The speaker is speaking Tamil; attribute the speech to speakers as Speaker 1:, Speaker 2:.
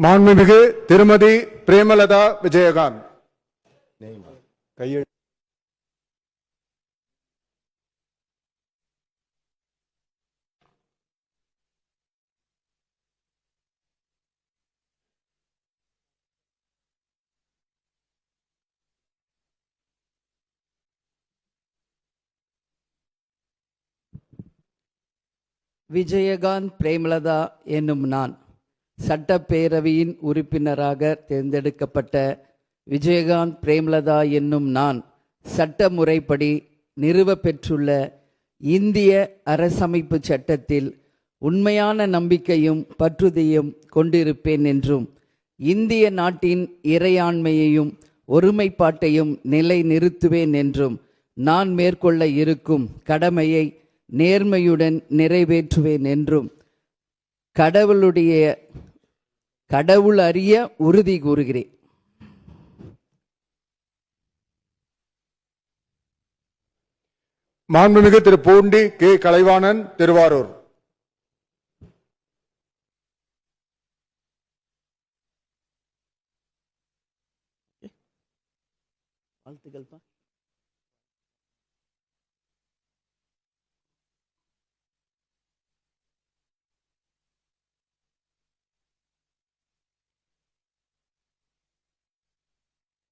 Speaker 1: மாண்புமிகு திருமதி பிரேமலதா விஜயகாந்த். கையெழு
Speaker 2: விஜயகாந்த் பிரேமலதா என்னும் நான் சட்டப்பேரவையின் உறுப்பினராக தேர்ந்தெடுக்கப்பட்ட விஜயகாந்த் பிரேமலதா என்னும் நான் சட்ட முறைப்படி நிறுவப்பெற்றுள்ள இந்திய அரசமைப்பு சட்டத்தில் உண்மையான நம்பிக்கையும் பற்றுதலையும் கொண்டிருப்பேன் என்றும் இந்திய நாட்டின் இறையாண்மையையும் ஒருமைப்பாட்டையும் நிலைநிறுத்துவேன் என்றும் நான் மேற்கொள்ள இருக்கும் கடமையை நேர்மையுடன் நிறைவேற்றுவேன் என்றும் கடவுள் அறிய உறுதி கூறுகிறேன்.
Speaker 1: மாண்புமிகு திரு பூண்டி கே கலைவாணன், திருவாரூர்.
Speaker 2: வாழ்த்துக்கள்.